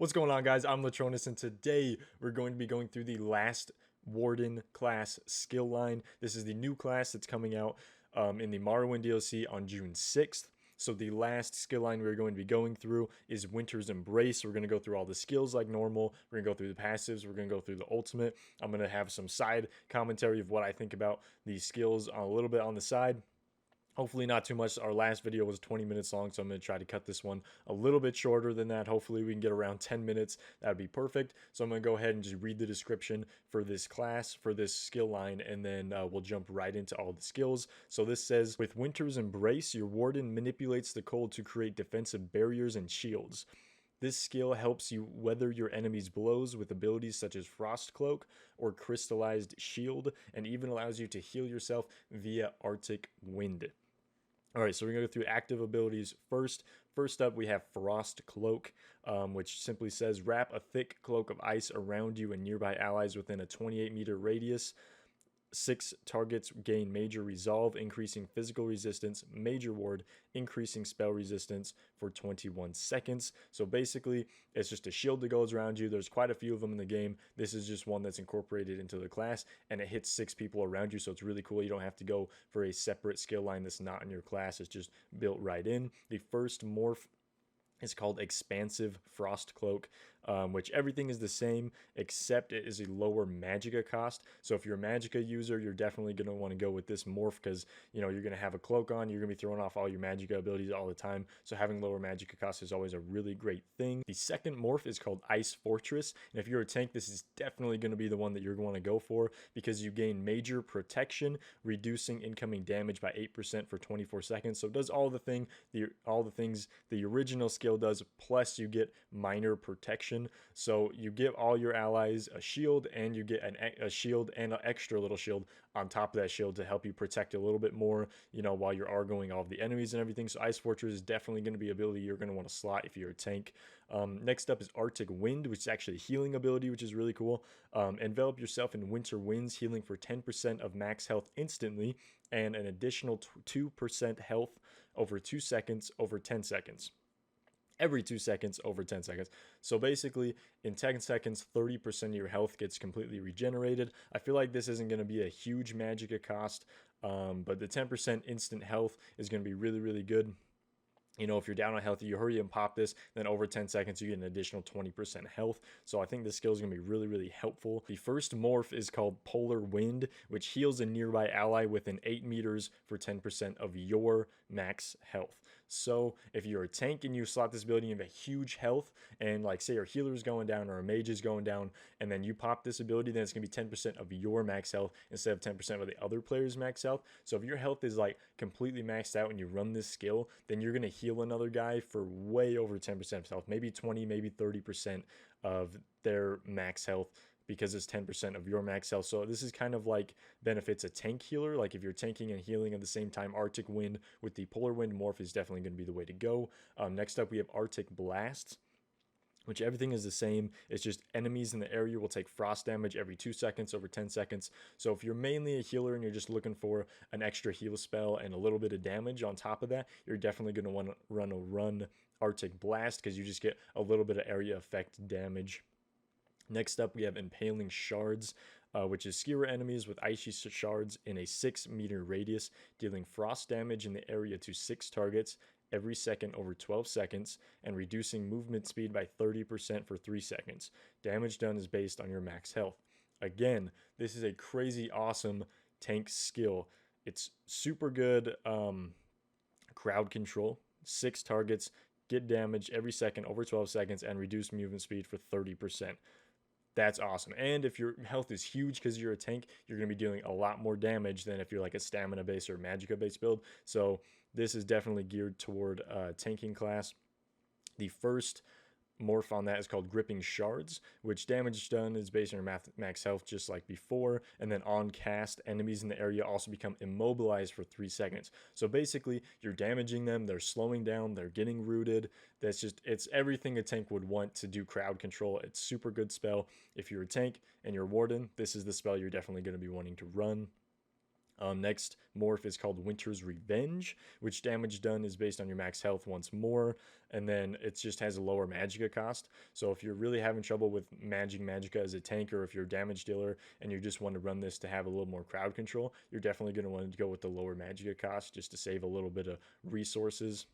What's going on, guys? I'm Latronus, and today we're going to be going through the last Warden class skill line. This is the new class that's coming out in the Morrowind DLC on June 6th. So the last skill line we're going to be going through is Winter's Embrace. We're going to go through all the skills like normal. We're going to go through the passives. We're going to go through the ultimate. I'm going to have some side commentary of what I think about these skills a little bit on the side. Hopefully not too much. Our last video was 20 minutes long, so I'm going to try to cut this one a little bit shorter than that. Hopefully we can get around 10 minutes. That would be perfect. So I'm going to go ahead and just read the description for this class, for this skill line, and then we'll jump right into all the skills. So this says, with Winter's Embrace, your Warden manipulates the cold to create defensive barriers and shields. This skill helps you weather your enemy's blows with abilities such as Frost Cloak or Crystallized Shield, and even allows you to heal yourself via Arctic Wind. All right, so we're going to go through active abilities first. First up, we have Frost Cloak, which simply says, wrap a thick cloak of ice around you and nearby allies within a 28-meter radius. 6 targets gain major resolve, increasing physical resistance, major ward, increasing spell resistance for 21 seconds. So basically, it's just a shield that goes around you. There's quite a few of them in the game. This is just one that's incorporated into the class, and it hits 6 people around you, so it's really cool. You don't have to go for a separate skill line that's not in your class. It's just built right in. The first morph is called Expansive Frost Cloak, which everything is the same except it is a lower magicka cost. So if you're a magicka user, you're definitely going to want to go with this morph because you're going to have a cloak on, you're going to be throwing off all your magicka abilities all the time. So having lower magicka cost is always a really great thing. The second morph is called Ice Fortress, and if you're a tank, this is definitely going to be the one that you're going to go for because you gain major protection, reducing incoming damage by 8% for 24 seconds. So it does all the things the original skill does, plus you get minor protection. So you give all your allies a shield, and you get a shield and an extra little shield on top of that shield to help you protect a little bit more, while you're arguing all of the enemies and everything. So Ice Fortress is definitely going to be an ability you're going to want to slot if you're a tank. Next up is Arctic Wind, which is actually a healing ability, which is really cool. Envelop yourself in winter winds, healing for 10% of max health instantly, and an additional 2% health over 2 seconds over 10 seconds. Every 2 seconds over 10 seconds. So basically, in 10 seconds, 30% of your health gets completely regenerated. I feel like this isn't going to be a huge magicka cost, but the 10% instant health is going to be really, really good. If you're down on health, you hurry and pop this, then over 10 seconds, you get an additional 20% health. So I think this skill is going to be really, really helpful. The first morph is called Polar Wind, which heals a nearby ally within 8 meters for 10% of your max health. So if you're a tank and you slot this ability, you have a huge health, and like say your healer is going down or a mage is going down, and then you pop this ability, then it's going to be 10% of your max health instead of 10% of the other player's max health. So if your health is like completely maxed out and you run this skill, then you're going to heal another guy for way over 10% of health, maybe 20, maybe 30% of their max health, because it's 10% of your max health. So this is kind of like benefits a tank healer. Like if you're tanking and healing at the same time, Arctic Wind with the Polar Wind morph is definitely going to be the way to go. Next up, we have Arctic Blast, which everything is the same. It's just enemies in the area will take frost damage every 2 seconds over 10 seconds. So if you're mainly a healer and you're just looking for an extra heal spell and a little bit of damage on top of that, you're definitely going to want to run Arctic Blast because you just get a little bit of area effect damage. Next up, we have Impaling Shards, which is skewer enemies with icy shards in a 6-meter radius, dealing frost damage in the area to 6 targets every second over 12 seconds, and reducing movement speed by 30% for 3 seconds. Damage done is based on your max health. Again, this is a crazy awesome tank skill. It's super good crowd control. 6 targets, get damage every second over 12 seconds, and reduce movement speed for 30%. That's awesome. And if your health is huge because you're a tank, you're going to be doing a lot more damage than if you're like a stamina based or magicka based build. So this is definitely geared toward tanking class. The first morph on that is called Gripping Shards, which damage done is based on your max health just like before, and then on cast, enemies in the area also become immobilized for 3 seconds. So basically, you're damaging them, they're slowing down, they're getting rooted. It's everything a tank would want to do crowd control. It's super good spell. If you're a tank and you're a Warden, this is the spell you're definitely going to be wanting to run. Next morph is called Winter's Revenge, which damage done is based on your max health once more, and then it just has a lower magicka cost. So if you're really having trouble with magicka as a tank, or if you're a damage dealer and you just want to run this to have a little more crowd control, you're definitely going to want to go with the lower magicka cost just to save a little bit of resources,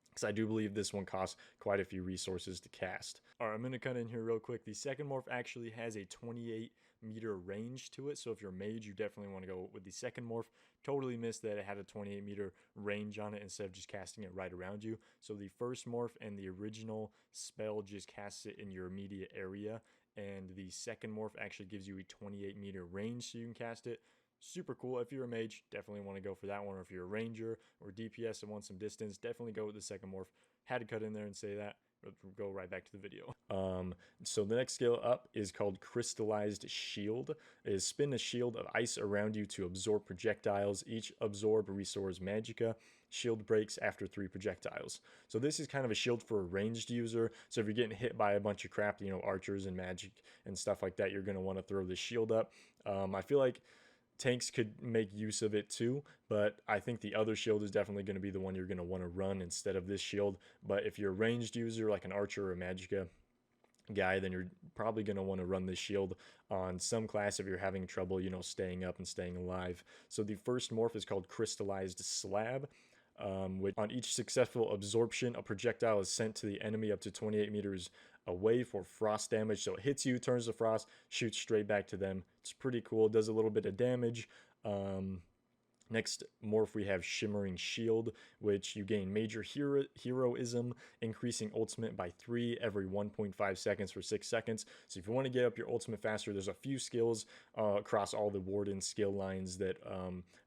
because I do believe this one costs quite a few resources to cast. All right, I'm going to cut in here real quick. The second morph actually has a 28-meter range to it, so if you're a mage, you definitely want to go with the second morph. Totally missed that it had a 28-meter range on it instead of just casting it right around you. So the first morph and the original spell just casts it in your immediate area, and the second morph actually gives you a 28-meter range so you can cast it. Super cool. If you're a mage, definitely want to go for that one. Or if you're a ranger or DPS and want some distance, definitely go with the second morph. Had to cut in there and say that. Go right back to the video. So the next skill up is called Crystallized Shield. It is spin a shield of ice around you to absorb projectiles. Each absorb restores magicka. Shield breaks after 3 projectiles. So this is kind of a shield for a ranged user. So if you're getting hit by a bunch of crap, archers and magic and stuff like that, you're going to want to throw the shield up. I feel like tanks could make use of it too, but I think the other shield is definitely going to be the one you're going to want to run instead of this shield. But if you're a ranged user like an archer or a magicka guy, then you're probably going to want to run this shield on some class if you're having trouble, staying up and staying alive. So the first morph is called Crystallized Slab. Which on each successful absorption, a projectile is sent to the enemy up to 28 meters away for frost damage. So it hits you, turns to frost, shoots straight back to them. It's pretty cool. It does a little bit of damage. Next morph we have Shimmering Shield, which you gain major heroism, increasing ultimate by 3 every 1.5 seconds for 6 seconds. So if you want to get up your ultimate faster, there's a few skills across all the Warden skill lines that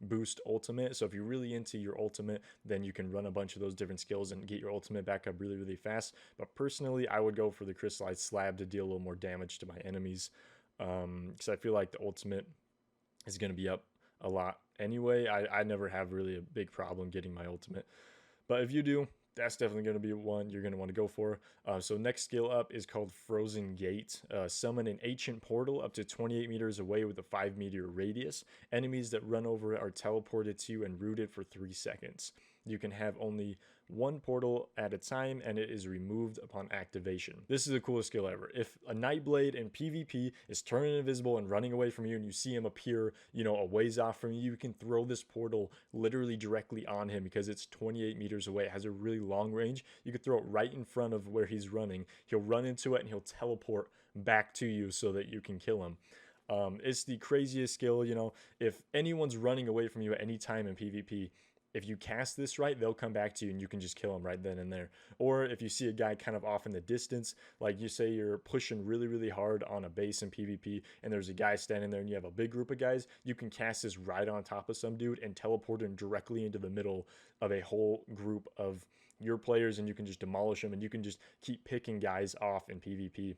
boost ultimate. So if you're really into your ultimate, then you can run a bunch of those different skills and get your ultimate back up really, really fast. But personally, I would go for the Crystallized Slab to deal a little more damage to my enemies, because I feel like the ultimate is going to be up a lot anyway. I never have really a big problem getting my ultimate, but if you do, that's definitely going to be one you're going to want to go for. So next skill up is called Frozen Gate. Summon an ancient portal up to 28 meters away with a 5-meter radius. Enemies that run over it are teleported to you and rooted for 3 seconds. You can have only one portal at a time, and it is removed upon activation. This is the coolest skill ever. If a Nightblade in PvP is turning invisible and running away from you, and you see him appear, a ways off from you, you can throw this portal literally directly on him because it's 28 meters away. It has a really long range. You could throw it right in front of where he's running. He'll run into it and he'll teleport back to you so that you can kill him. It's the craziest skill. If anyone's running away from you at any time in PvP, if you cast this right, they'll come back to you and you can just kill them right then and there. Or if you see a guy kind of off in the distance, like you say you're pushing really, really hard on a base in PvP and there's a guy standing there and you have a big group of guys, you can cast this right on top of some dude and teleport him directly into the middle of a whole group of your players, and you can just demolish them, and you can just keep picking guys off in PvP.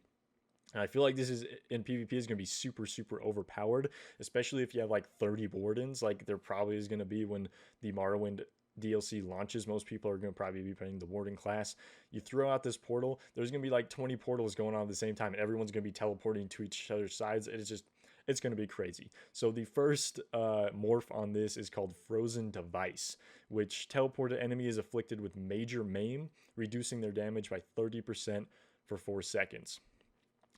And I feel like this is in PvP is going to be super, super overpowered, especially if you have like 30 Wardens, like there probably is going to be when the Morrowind DLC launches. Most people are going to probably be playing the Warden class. You throw out this portal, there's going to be like 20 portals going on at the same time, and everyone's going to be teleporting to each other's sides. It's going to be crazy. So the first morph on this is called Frozen Device, which teleported enemy is afflicted with major maim, reducing their damage by 30% for 4 seconds.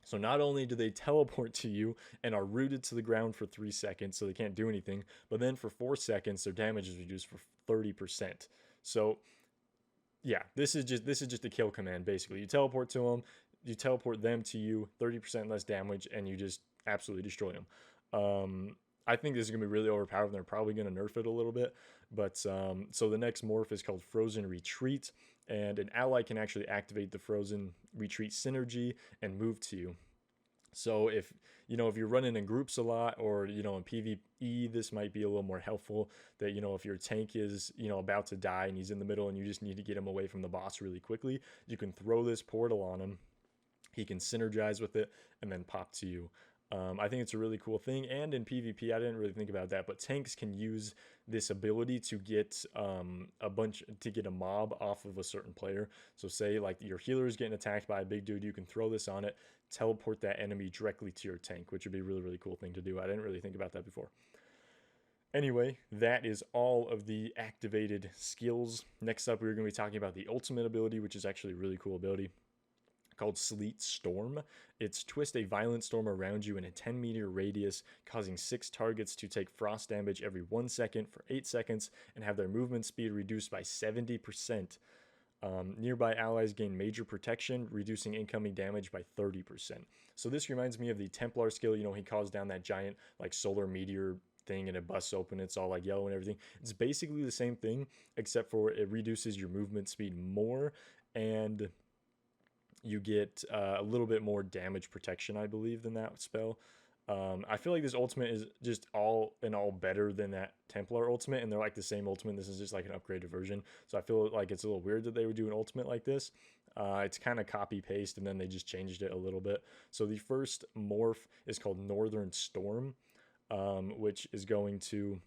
So not only do they teleport to you and are rooted to the ground for 3 seconds, so they can't do anything, but then for 4 seconds, their damage is reduced for 30%. So yeah, this is just a kill command, basically. You teleport to them, you teleport them to you, 30% less damage, and you just absolutely destroy them. I think this is going to be really overpowered, and they're probably going to nerf it a little bit. But so the next morph is called Frozen Retreat, and an ally can actually activate the Frozen Retreat synergy and move to you. So if you're running in groups a lot, or in PvE, this might be a little more helpful. That if your tank is about to die and he's in the middle and you just need to get him away from the boss really quickly, you can throw this portal on him. He can synergize with it and then pop to you. I think it's a really cool thing, and in PvP, I didn't really think about that, but tanks can use this ability to get a mob off of a certain player. So say like your healer is getting attacked by a big dude, you can throw this on it, teleport that enemy directly to your tank, which would be a really, really cool thing to do. I didn't really think about that before. Anyway, that is all of the activated skills. Next up, we're going to be talking about the ultimate ability, which is actually a really cool ability called Sleet Storm. It's twist a violent storm around you in a 10-meter radius, causing 6 targets to take frost damage every 1 second for 8 seconds and have their movement speed reduced by 70%. Nearby allies gain major protection, reducing incoming damage by 30%. So this reminds me of the Templar skill. You know, he calls down that giant like solar meteor thing and it busts open. It's all like yellow and everything. It's basically the same thing, except for it reduces your movement speed more, and you get a little bit more damage protection, I believe, than that spell. I feel like this ultimate is just all in all better than that Templar ultimate, and they're like the same ultimate. This is just like an upgraded version. So I feel like it's a little weird that they would do an ultimate like this. It's kind of copy paste, and then they just changed it a little bit. So the first morph is called Northern Storm, which is going to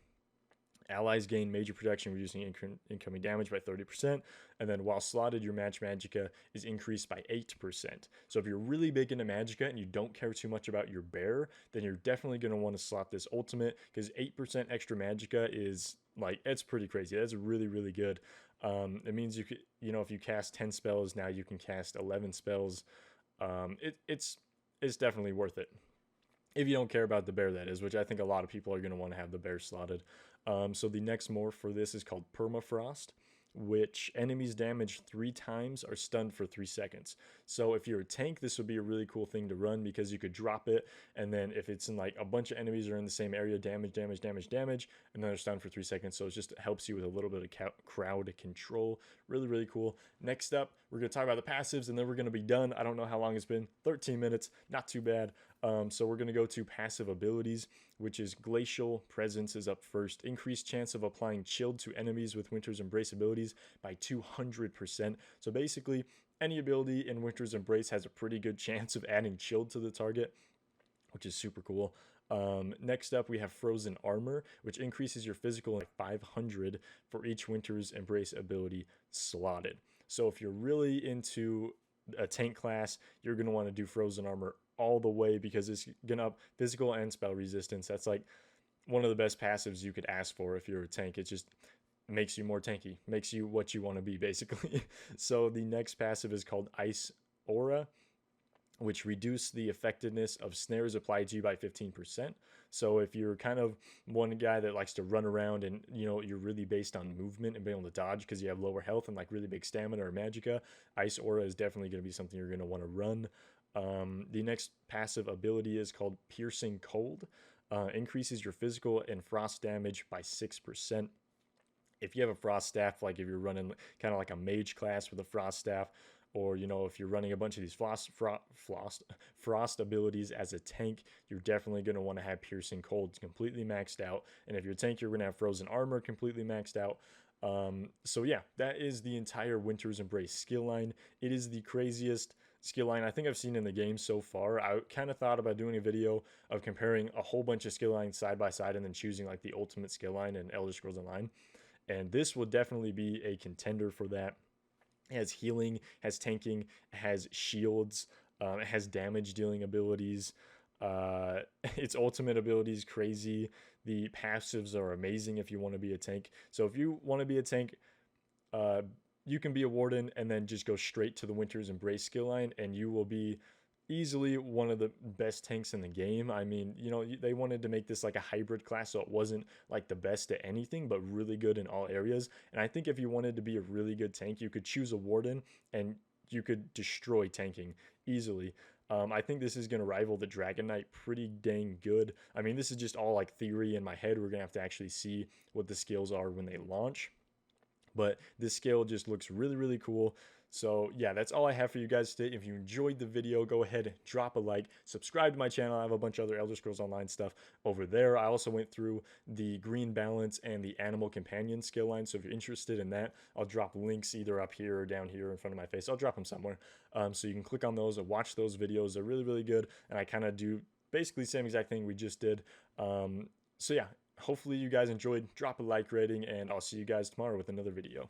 allies gain major protection, reducing incoming damage by 30%. And then while slotted, your match magicka is increased by 8%. So if you're really big into magicka and you don't care too much about your bear, then you're definitely going to want to slot this ultimate, because 8% extra magicka is like, it's pretty crazy. That's really, really good. It means you could, you know, if you cast 10 spells, now you can cast 11 spells. It's definitely worth it. If you don't care about the bear, that is, which I think a lot of people are going to want to have the bear slotted. So the next morph for this is called Permafrost, which enemies damaged 3 times are stunned for 3 seconds. So if you're a tank, this would be a really cool thing to run, because you could drop it, and then if it's in like a bunch of enemies are in the same area, damage, and then they're stunned for 3 seconds. So it just helps you with a little bit of crowd control. Really, really cool. Next up, we're going to talk about the passives, and then we're going to be done. I don't know how long it's been. 13 minutes. Not too bad. So we're going to go to passive abilities, which is Glacial Presence is up first. Increased chance of applying chilled to enemies with Winter's Embrace abilities by 200%. So basically, any ability in Winter's Embrace has a pretty good chance of adding chilled to the target, which is super cool. Next up, we have Frozen Armor, which increases your physical by 500 for each Winter's Embrace ability slotted. So if you're really into a tank class, you're going to want to do Frozen Armor all the way, because it's going to up physical and spell resistance. That's like one of the best passives you could ask for if you're a tank. It just makes you more tanky, makes you what you want to be, basically. So the next passive is called Ice Aura, which reduce the effectiveness of snares applied to you by 15%. So if you're kind of one guy that likes to run around and, you know, you're really based on movement and being able to dodge because you have lower health and like really big stamina or magicka, Ice Aura is definitely going to be something you're going to want to run. The next passive ability is called Piercing Cold. Increases your physical and frost damage by 6%. If you have a frost staff, like if you're running kind of like a mage class with a frost staff, or, you know, if you're running a bunch of these frost abilities as a tank, you're definitely going to want to have Piercing Cold completely maxed out. And if you're a tank, you're going to have Frozen Armor completely maxed out. So yeah, that is the entire Winter's Embrace skill line. It is the craziest skill line I think I've seen in the game so far. I kind of thought about doing a video of comparing a whole bunch of skill lines side by side and then choosing like the ultimate skill line in Elder Scrolls Online. And this will definitely be a contender for that. It has healing, has tanking, has shields, it has damage dealing abilities. Its ultimate ability is crazy. The passives are amazing if you want to be a tank. So if you want to be a tank, you can be a Warden and then just go straight to the Winter's Embrace skill line, and you will be easily one of the best tanks in the game. I mean, you know, they wanted to make this like a hybrid class, so it wasn't like the best at anything, but really good in all areas. And I think if you wanted to be a really good tank, you could choose a Warden and you could destroy tanking easily. I think this is going to rival the Dragon Knight pretty dang good. I mean, this is just all like theory in my head. We're going to have to actually see what the skills are when they launch. But this skill just looks really, really cool. So yeah, that's all I have for you guys today. If you enjoyed the video, go ahead and drop a like, subscribe to my channel. I have a bunch of other Elder Scrolls Online stuff over there. I also went through the Green Balance and the Animal Companion skill line. So if you're interested in that, I'll drop links either up here or down here in front of my face. I'll drop them somewhere. So you can click on those and watch those videos. They're really, really good. And I kind of do basically the same exact thing we just did. So yeah, hopefully you guys enjoyed. Drop a like rating, and I'll see you guys tomorrow with another video.